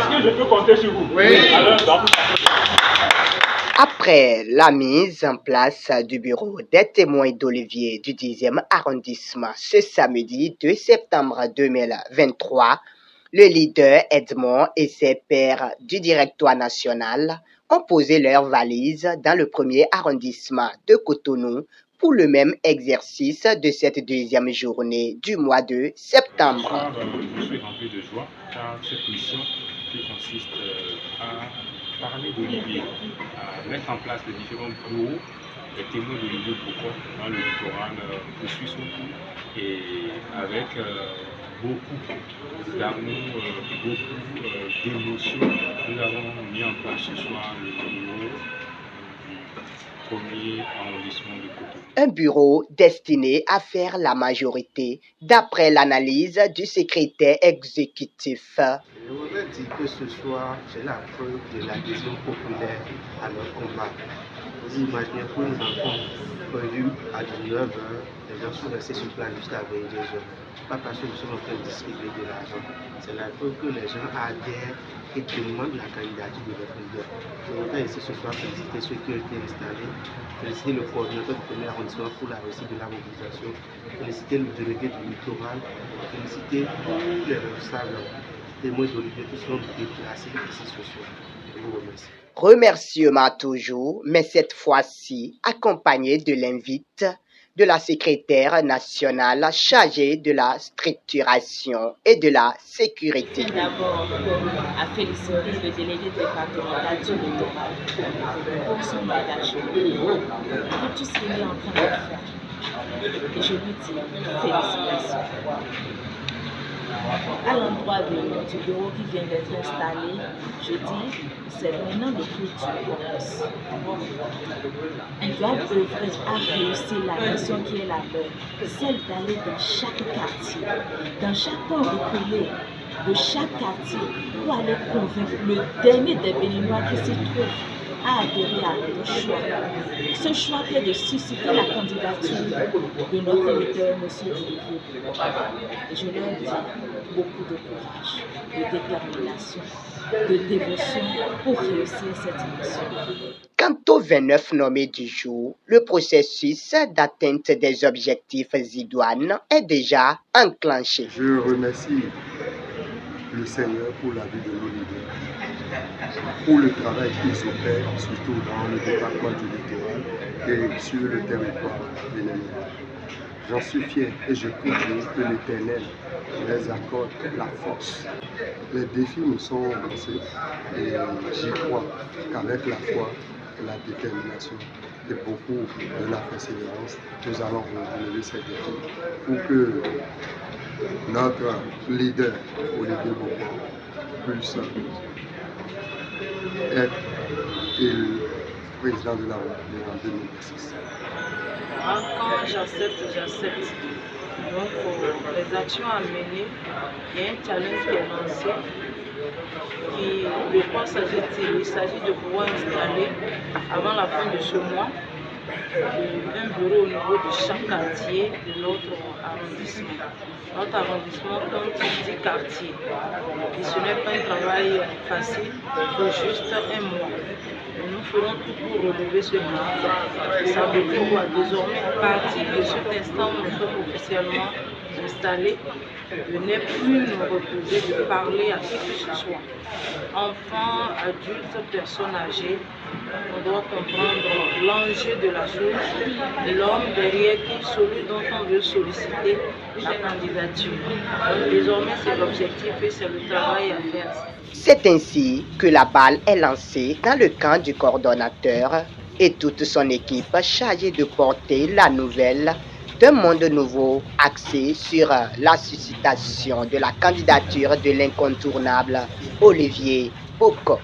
Est-ce que je peux compter sur vous? Oui. Alors, Après la mise en place du bureau des témoins d'Olivier du 10e arrondissement ce samedi 2 septembre 2023, le leader Edmond et ses pairs du directoire national ont posé leurs valises dans le premier arrondissement de Cotonou pour le même exercice de cette deuxième journée du mois de septembre. Je suis rempli de joie car cette mission qui consiste à parler d'Olivier, à mettre en place les différents bureaux des témoins d'Olivier Bocor dans le littoral poursuit son cours et avec beaucoup d'amour, beaucoup d'émotion, nous avons mis en place ce soir le bureau du premier arrondissement de Cotonou. Un bureau destiné à faire la majorité, d'après l'analyse du secrétaire exécutif. Je voudrais dire que ce soir, c'est la preuve de l'adhésion populaire à notre combat. Vous imaginez que nous avons prévu à 19h, les gens sont restés sur place jusqu'à 22h. Pas parce que nous sommes en train de distribuer de l'argent. C'est la preuve que les gens adhèrent et demandent la candidature de votre leader. Je voudrais ici ce soir féliciter ceux qui ont été installés, féliciter le coordinateur du premier arrondissement pour la réussite de la mobilisation, féliciter le délégué du littoral, féliciter tous les responsables témoins d'Olivier qui sont déplacés ici ce soir. Je vous remercie. Remerciements toujours, mais cette fois-ci accompagné de l'invite de la secrétaire nationale chargée de la structuration et de la sécurité. D'abord, à féliciter le délégué départemental du littoral pour son engagement, pour tout ce qu'il est en train de faire. Et je lui dis félicitations. À l'endroit du bureau qui vient d'être installé, je dis, c'est maintenant le tour du commence. Ils doivent œuvrer à réussir la mission qui est la leur, celle d'aller dans chaque quartier, dans chaque coin reculé de chaque quartier pour aller convaincre le dernier des Béninois qui s'y trouve à adhérer à notre choix. Ce choix est de susciter la candidature de notre leader, M. Olivier Bocor. Et je leur dis beaucoup de courage, de détermination, de dévotion pour réussir cette mission. Quant aux 29 nommés du jour, le processus d'atteinte des objectifs idoines est déjà enclenché. Je remercie le Seigneur pour la vie de nos leaders, pour le travail qu'ils opèrent, surtout dans le département du littoral et sur le territoire béninois. J'en suis fier et je prie que l'Éternel les accorde la force. Les défis nous sont lancés et j'y crois qu'avec la foi, la détermination et beaucoup de la persévérance, nous allons relever ces défis pour que notre leader, Olivier Bocor, puisse être élu président de la République en 2026. Quand j'accepte. Donc, les actions à mener, il y a un challenge qui est lancé. De quoi s'agit-il? Il s'agit de pouvoir installer, avant la fin de ce mois, un bureau au niveau de chaque quartier de notre arrondissement. Notre arrondissement compte 10 quartiers. Et ce n'est pas un travail facile, il faut juste un mois. Et nous ferons tout pour relever ce défi. Ça veut dire quoi? Désormais, à partir de cet instant où nous sommes officiellement installés, de ne plus nous reposer de parler à qui que ce soit. Enfants, adultes, personnes âgées, on doit comprendre l'enjeu de la chose, l'homme derrière qui, celui dont on veut solliciter la candidature. Donc, désormais, c'est l'objectif et c'est le travail à faire. C'est ainsi que la balle est lancée dans le camp du coordonnateur et toute son équipe chargée de porter la nouvelle d'un monde nouveau axé sur la suscitation de la candidature de l'incontournable Olivier Bocor.